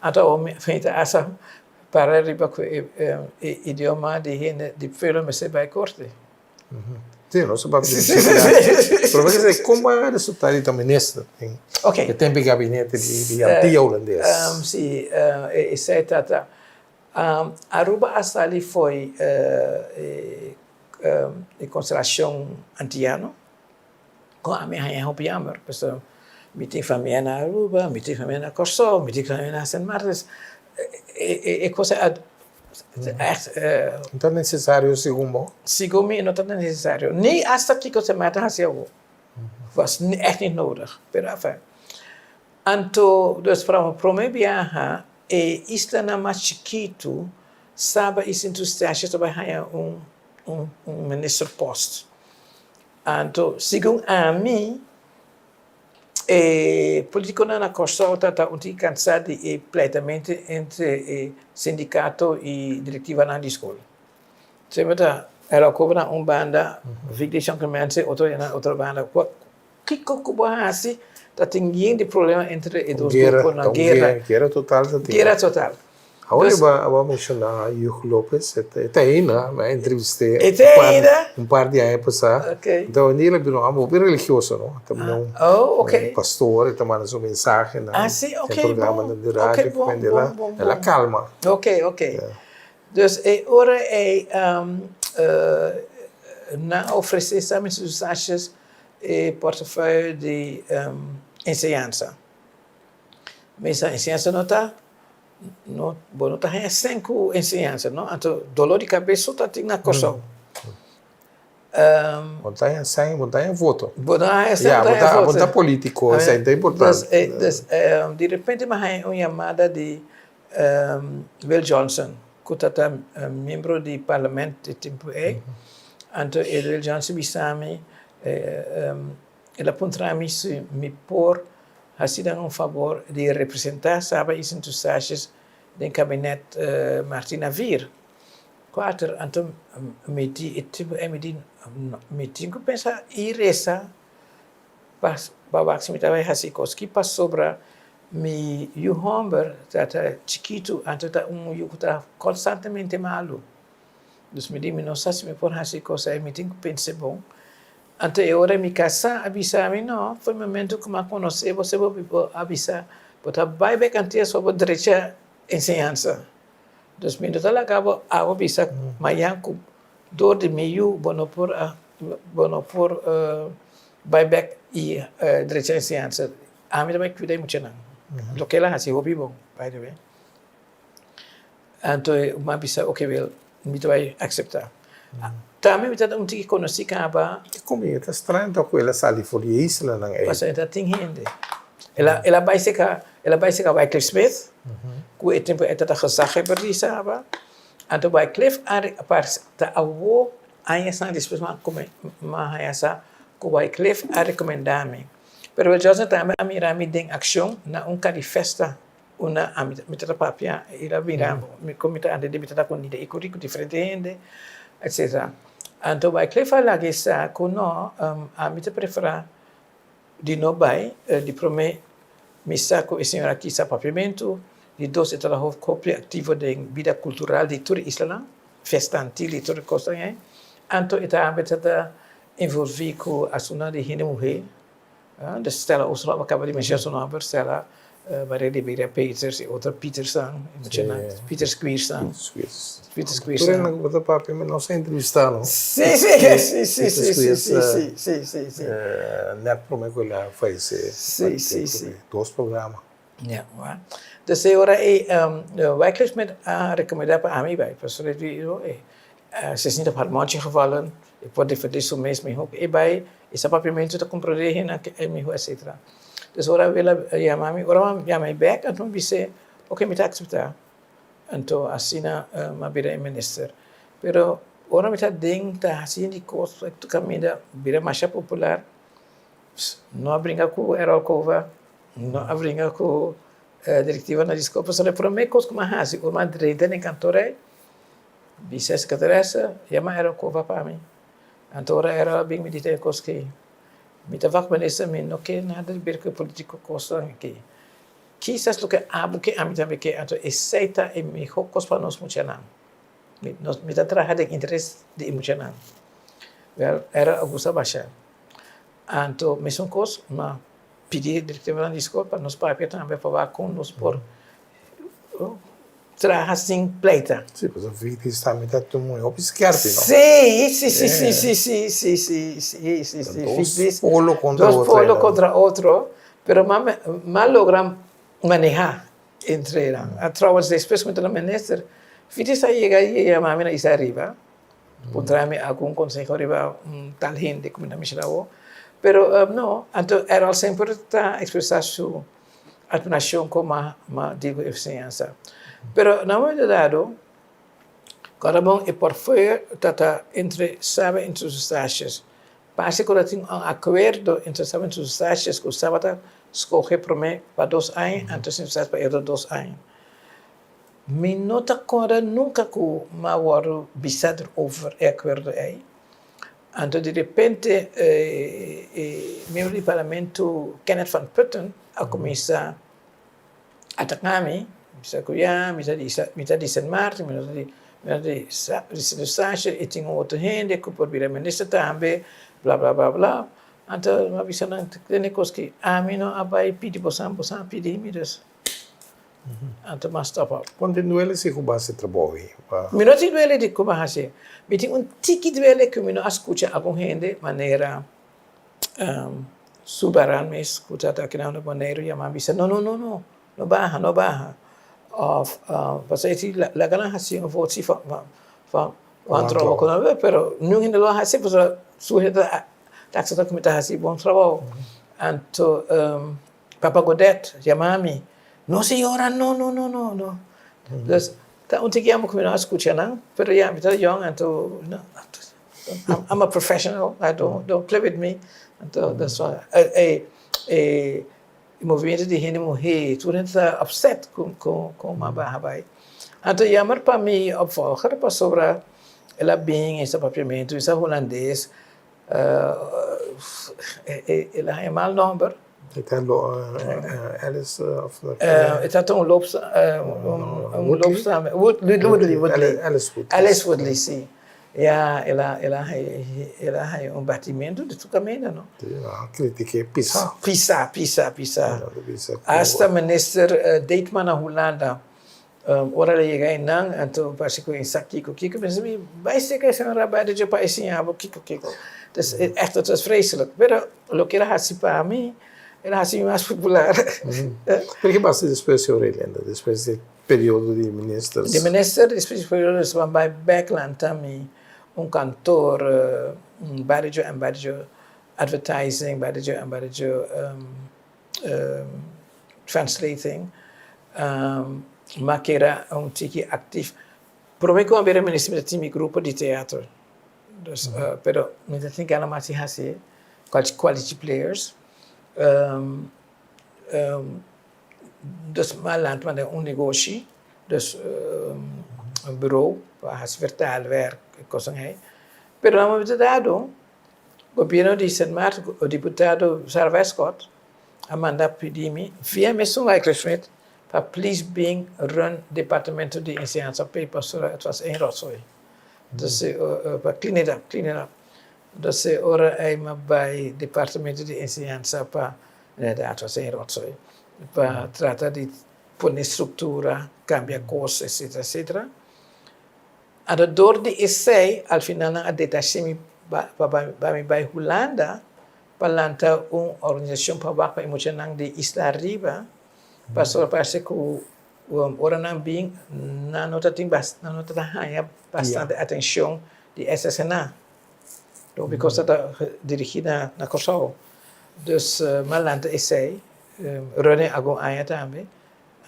Então, feita essa para riba com idioma de film se vai corte. Sì, non so però vedete come è risultato também nesta. Ok. Che tempo gabinete di antiga holandês. Sì, e sei tata. Aruba Asali foi em consideração antiano. Com a minha hopiamer, pessoal. Mi tem família na Aruba, mi tem família na Corsol, mi tem família na Sint Maartens. E coisa echt. Não é necessário segundo? Segundo não é necessário. Nem hasta que você mata a was echt niet nodig. Pero enfin. Então, dus para o viajar, isla na mais chiquito, sabe isso entre os testes também minister post. Então, segundo a mim, político na Corsol está cansado de plenamente entre sindicato e diretiva na escola. Sempre ela cobra banda, Victor Clemente, outra banda. Que assim, tá tem de problema entre os grupos na guerra. Guerra total. Guerra total. Agora eu vou mencionar Hugo Lopes, está aí, né? Entrevistei par de anos passado. Então, ele virou um bem religioso, não? Também um pastor, ele também mandou mensagem no programa de rádio, ela calma. Ok. Dus ora na oferecer também os achas portfólio de ensinança. Mas a ensinança não está não tem 5 ensinanças, não? Então, dolor de cabeça está na Corsol. Montanha voto. Botar político, isso é importante. De repente, mas uma chamada de Will Johnson, que é membro do parlamento de tempo então Will Johnson me ele apontou-me se me por assim um favor de representar, sabe, isso dos sachos do gabinete Martina Vir. Quatro, então me tinha pensar ir essa para me estava assim que passou sobre me Humber tata chiquito então tá constantemente malo. Dus me diz não sei se me por assim coisa me tinha pensar bom. Então eu ora me casar avisar-me não foi o momento que me conhecer você vai avisar botar vai bem antes sobre direita ensinança. Dus me não acaba a avisar mas com dor de meio bono por buyback e direita ensinança a mim também cuidei muito não lo que ela assim hobby bom by the way então uma bisa ok well me vai aceitar também me tá que conheci caba como é estranho com ela sali for isla não é passa tá tem gente ela vai ser vai Cliff Smith que é tempo é tá gesag per die saba então vai Cliff a tá avô aí essa depois mas essa que vai Cliff a recomendar-me pero eu já também a mirar me tem ação na de festa una a me tá papia e lá virar me comita ande de tá com de currículo diferente gente etc. Então vai Cliff lá que está com no a me prefera de no vai de promet me saco e senhora aqui sa papiamento de dois é trabalho copia ativo de vida cultural de toda Isla festa antiga toda coisa aí então está a envolver com a suna de gente mulher de Stella Oslo acaba de mencionar seu nome Stella Maria de Beira Peters e outra Peterson Peter Squeerson Tú não botar papi não sei entrevistar não sim net para mim que ela faz dois programas dus agora vai Cliff a recomendar para mim vai pessoal de se sinta harmonische gevallen ik pode fazer isso mesmo e vai esse papiamento está compreender na etc. Dus ora ela chamar back então disse ok me tá aceitar então assim uma vira minister pero ora me tá dentro assim de coisa que tu caminha vira mais popular não brinca com Erolcova não brinca com diretiva na desculpa só para mim coisa como assim uma direita nem cantora vice-secretária chama Erolcova para mim então ora era bem me dizer coisa que me tava com essa me não que nada de ver com político coisa que quizás lo que amo que a mim também que então aceita e me focus para nós muito não me tá trabalhando de interesse de muito não era Augusta Bachar então mesmo coisa uma pedir diretiva na escola para nos papéis também para com nos por trabalhar sem pleita sim pois a vida está me tá muito obscuro não sim polo contra outro pero mal logran manejar entre a través después cuando la minister Fidesz llega y llama a Isa arriba pondrá-me algum consejo arriba tal gente como na Michelao pero no então era sempre a expressar sua admiração com uma digo eficiência pero na verdade cada bom e por fora tata entre sabe entre os taxas parece que tem acordo entre sabe entre os taxas que estava escolher para mim para 2 anos antes de para eu 2 anos me nota agora nunca que ma waro bisado over acordo aí então de repente membro do parlamento Kenneth Van Putten a começar a atacar-me bisa kuya mita di San Martin mita di Sasha e tinha outra gente que por vir ministro também blá blá blá blá então uma bisa não tem coisa que a mim não abai pedi bosan pedi miras então mas stop quando duele se base trabalho me não duele de como assim me tem tiki duele que me não escuta algum gente maneira subaran me escuta aqui na maneira e a bisa não baja of você se la gana assim eu vou se Bom trabalho com nós, pero não ainda lo hace, pues sujeita taxa da comida hace bom trabalho. Então, Papa Godet, chamami, não senhora, não. Dus, tá um dia que eu escuto não, pero yeah, I'm young, então, I'm a professional, I don't play with me. Então, that's why. O movimento de gente morrer, tudo está upset com uma barra. Então, jammer para mim, opvolger, para sobre ela bem, esse papiamento, esse holandês, ela é mal number. Het Alice of Het had een loopstaan. Woodley. Alice Woodley, sim. Ja, ela é batimento de tucamento, não? Critiquei Pisa. Pisa. Hasta minister Deetman na Holanda. Ora chega em Nang, então parece que em Sakiko, mas vai ser que essa rabada de país em abo, Kiko. Dus echt, dat was vreselijk. Maar lo que era así para mí, era así más popular. Perché basta depois Aurelenda, depois do período de ministros. De minister, depois do período van bij Backland também, cantor, badge advertising, badge translating, maar que era tiki actief. Probeer com a minister met een groep de theater. Dus, pero niet dat ik allemaal zie hasse, quality players. Dus maar land met een negotie, dus een bureau waar has vertaalwerk, kosten hij. Pero dan moet je dat doen. Governo de Sint Maarten, o deputado Sarva Scott, Amanda Pidimi, via Messon Wijklersmit, para please being run departamento de ensinança papers, het was één rotzooi. Dus clean it up. Dus ora hij maar bij departamento de ensinança para inderdaad was één rotzooi. Para tratar de poner structura, cambiar cosas, etc. En door de essay, al final a detachemi bij Holanda, para lançar uma organização para emocionar de Isla Riba, para só parece que ora não bem, não nota tem bastante atenção de SSNA, então porque está dirigida na Kosovo, dus malanta essay, running algum ano também,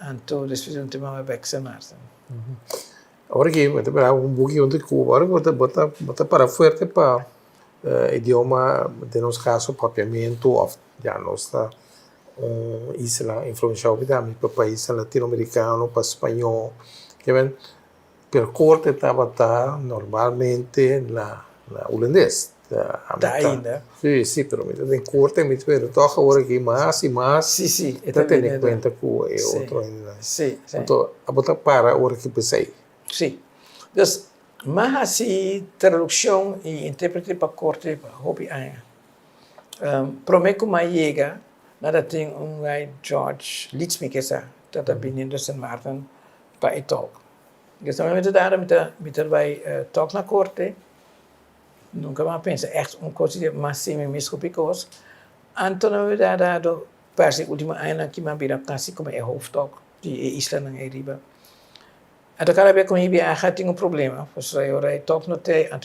então depois um tema vai Sint Maarten. Agora que vou trabalhar pouquinho de Cuba, agora vou para forte para idioma de nosso caso papiamento ou já nossa isla influencial também para países latino-americanos, para espanhol, que vem per corte estava normalmente na holandês. Ainda. Sim, pero em corte me espero toch agora que mais e mais. Sim, está tendo em conta que é outro ainda. Sim. Então, a botar para agora que pensei. Sim. Dus, mas assim, tradução e intérprete para corte, hobby ainda. Prometo que mais chega, nada tem guy George Litzmik essa, dat binnen de Sint Maarten para talk. Dus dan met daar bij talk na corte, nunca mais pensa echt coisa de mais semi-miscopicos. Então, we daar per última ano que mais bira kasi como é hoofdtalk, die Island en Riba. En dan kan je com hier gaat een problema. Dus je talk no te, en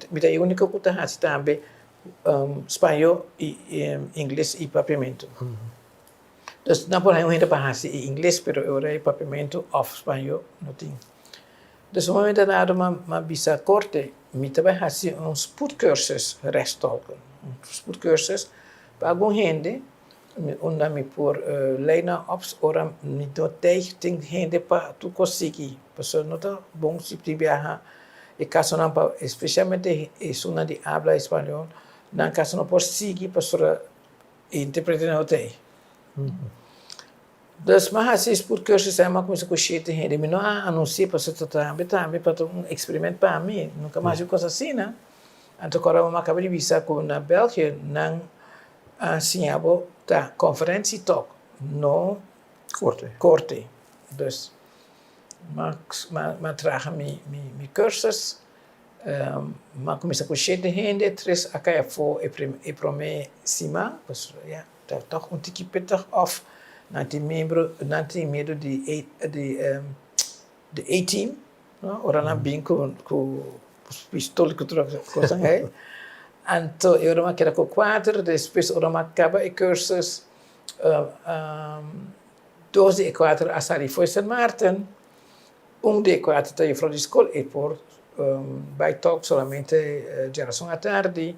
met de única que está assim também espanhol e inglês e papiamento. Dus não pode ainda para assim inglês, pero eu papiamento of espanhol não tem. Dus op het moment dat we bisa korte, moeten we assim spoedcursus rechtstalken. Spoedcursus, para algum gente, onde me por leina ops, ora me do tem gente para tu conseguir. Pessoa não tá bom se viajar. E caso não para, especialmente isso na de habla espanhol, não caso não por seguir para interpretar não tem. Dus maar als je spoedcursus zijn, maar coisa com shit em rede, não anuncia para você também para um experimento para mim, nunca mais eu coisa assim, né? Então agora eu acabei de visar com na Bélgica, não assim abo tá conferência talk, no corte, dus maar traga mi cursus, maar começa com shit em rede, três a caia for e prome cima, pues ja, tá toch tique peter of nanti membro de A-team, no? Ora na bem com pistola que trouxe coisa aí. Então, eu não quero com 4, depois eu não acaba e cursos 12 e 4 a sair foi Sint Maarten, 1 de 4 está eu de escola e por by talk solamente geração à tarde,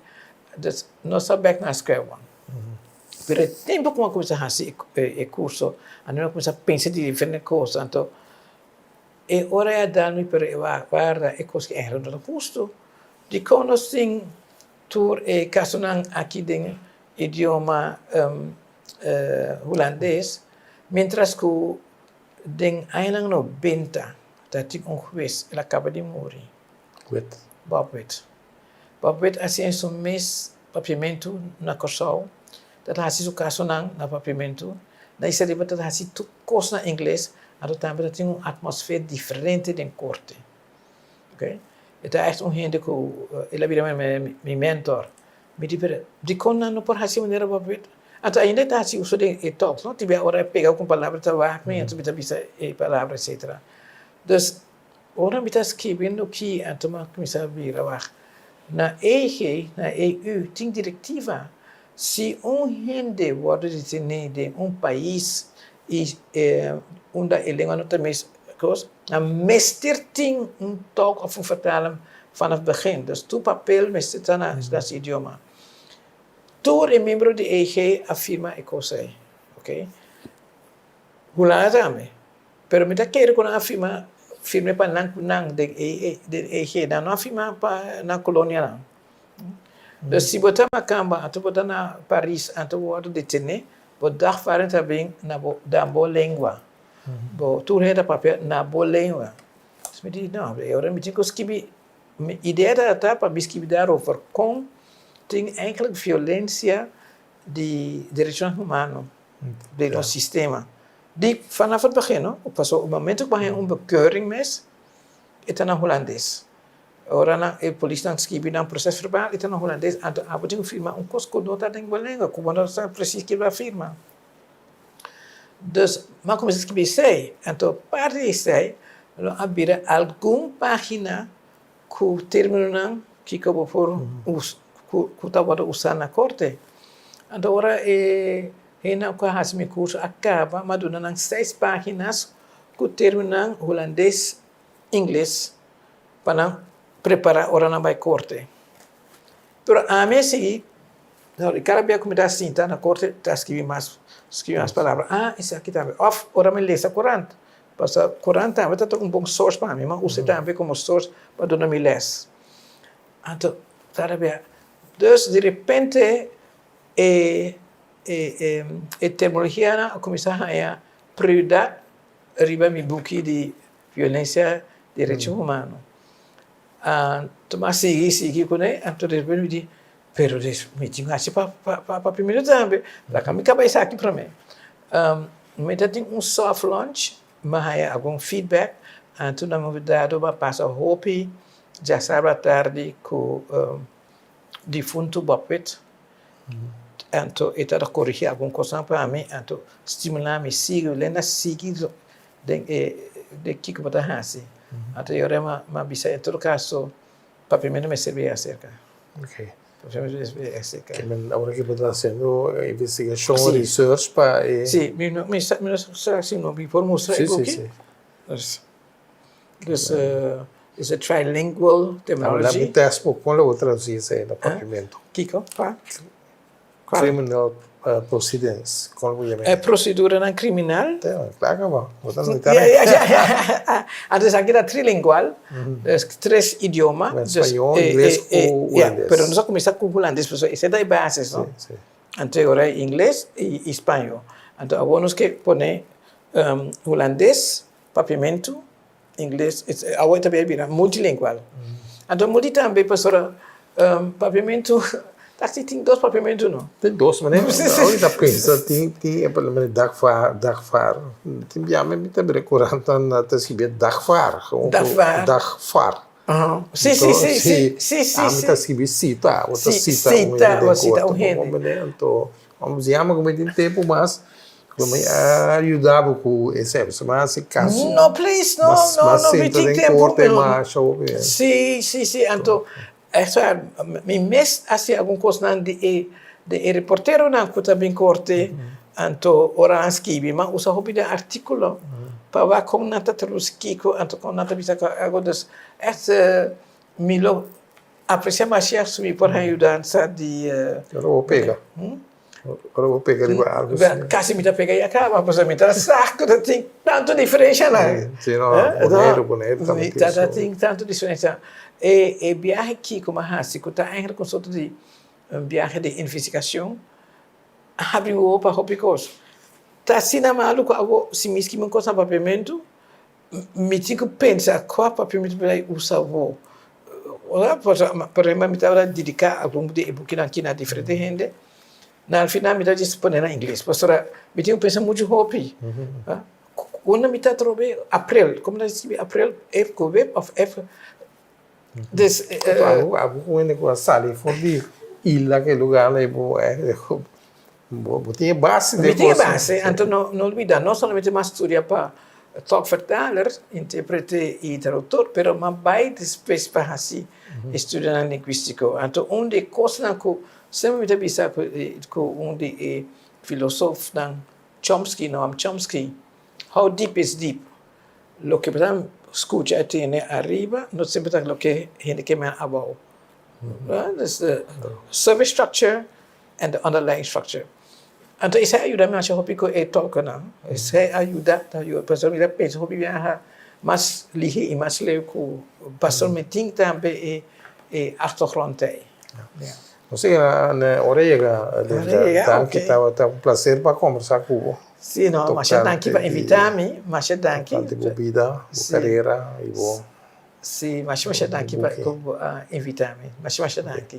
dus não sabia na escola. Pero o tempo que eu comecei a fazer o curso, eu comecei a pensar de diferentes coisas, então e ora é dar-me para eu guarda e coisas que eram do custo de conhecer tur e kasunan aqui den idioma holandês, mientras que den eilang no benta, dat ik um juiz, ele acaba de morrer. Bob Witt. Bob Witt assim é um mês papiamento na Corsal, dat hasi o kasunan na papiamento, daí se deve dat hasi tu coisa na inglês, a também tem uma atmosfera diferente den corte. Okay? Então, é um gente que ele vira meu mentor. Me diz, de quando não pode fazer maneira para ver. Então, ainda está assim, uso de talks, não tiver hora pegar com palavras de trabalho, então me bisa palavras, etc. Então, ora me está escrevendo que, então, me começa a vir na EG, na EU, tem diretiva. Se gente pode dizer de país e onde ele não tem mais coisa, a meester tem talk of vertalen vanaf het begin. Dus tu papel meester dat idioma. Tu é membro de EG afirma e cosa, ok? Hula também. Pero me da querer quando afirma firme para nang de EG, não afirma para na colônia não. Dus se botar na camba, atu botar na Paris, atu botar de tene, botar faren também na boa língua. Bo tu reda papel na boa língua. Me diz não, eu me digo que a ideia da para me daarover com tem eigenlijk violência de direitos humanos do nosso sistema. Die vanaf het begin, op het moment dat je een bekeuring mis, is het een Hollandees. Ora na e politie dan schrijven dan proces verbaal, is het een Hollandees. En dan heb je een firma, een kost nota denk wel lenga, como dat is precies que vai firma. Dus, maar como se zei, en toen parte de zei, lo abrir algum página que termina que acabou por que estava usando na corte. Então agora na que meu curso acaba, mas dona 6 páginas que terminam holandês, inglês para preparar ora na corte. Pero a mim sim, cada vez que me dá cinta na corte, está escrevendo as palavras. Ah, isso aqui também. Of ora me lê a Corante. Passa Corante também está um bom source para mim, mas usa também como source para dona me les. Então, sabe? Dus de repente a tecnologia começou a prioridade arriba mi buki de violência de direitos humanos. Mas segui com ele, então de repente me diz, pero me tinha assim para primeiro também, para que me cabeça aqui para mim. Me tem soft launch, mas há algum feedback, então na novidade vai passar hope, já sabe à tarde com defunto Bob Witt. Então está a corrigir alguma coisa para mim, então estimular me seguir, lenda seguir de que eu vou fazer. Então eu era uma bisa em todo caso, para primeiro me servir acerca. Ok. Agora que você está fazendo investigação, research para... Sim, me assim, não me por mostrar aqui. Dus is a trilingual terminology. Laat me test ook gewoon wat traduzir isso aí no papimento. Kiko, qual? Criminal proceedings, como je bent. Procedura na criminal? Claro que wel. Antes aqui era trilingual, dus 3 idiomas. Espanhol, inglês ou holandês. Pero nós começamos com holandês, porque essa é a base, não? Sim. Então agora é inglês e espanhol. Então agora que põe holandês, papimento, inglês, agora também é multilingual. Então multi também, pastora, papimento. Dacht tem 2 papiamentos, não? Tem 2, mas não está pensando, tem pelo menos dagvaar. Tem já me tem recordando na escrever dagvaar. Dagvaar. Sim. Ah, me está escrevendo cita, outra cita, o gente. Então, vamos dizer, mas como tem tempo, mas Ajudava com esse, mas se caso. No, please, no, mas we think tem corte mais Sim. Então, essa me mes assim algum coisa de reportero na que também corte, então ora escrevi, mas usa hobby de artículo para com nata truskico, então com nata bisa agora essa milo aprecia mais se por ajudar de Agora vou pegar. Agora vou pegar algo assim. Quase me pega e acaba, mas me dá saco, tem tanto diferença lá. Sim, bonito também. Tem tanto diferença. E viagem aqui como a se que está eigenlijk com soort de viagem de investigação, abriu o para hobbycos. Tá assim na maluco, se me esquema com papiamento, me tinha que pensar qual papiamento vai usar o. Ora, por exemplo, me estava dedicar a um de e-book aqui na diferente gente. Na final me dá disponer na inglês. Pastora, me tinha que pensar muito hobby. Quando me está trobando april, como nós dizemos april, F web of F. Dus, Algum negócio sali for de ilha que lugar lá tinha base de tinha base, então não olvida, não somente uma história para taalvertaler, interpreter e tradutor, pero mas vai depois para assim estudar linguístico. Então onde coisa que sempre me bisa com de filósofo dan Chomsky, Noam Chomsky, how deep is deep? Lo que podemos escuchar tiene arriba, no siempre lo que gente que me abajo. That's the service structure and the underlying structure. Então isso ajuda mais a hobby que é toca não. Isso ajuda, pessoal me pensa hobby viaja mais lihi e mais leu com pastor me tem também achtergrond aí. Não sei na orelha que estava um prazer para conversar com você. Sim, não, mas eu tenho que invitar-me, mas eu tenho que vida, carreira e bom. Sim, mas eu tenho que invitar-me, mas eu tenho que.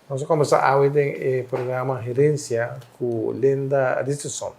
Nós vamos começar hoje o programa Gerência com Linda Richardson.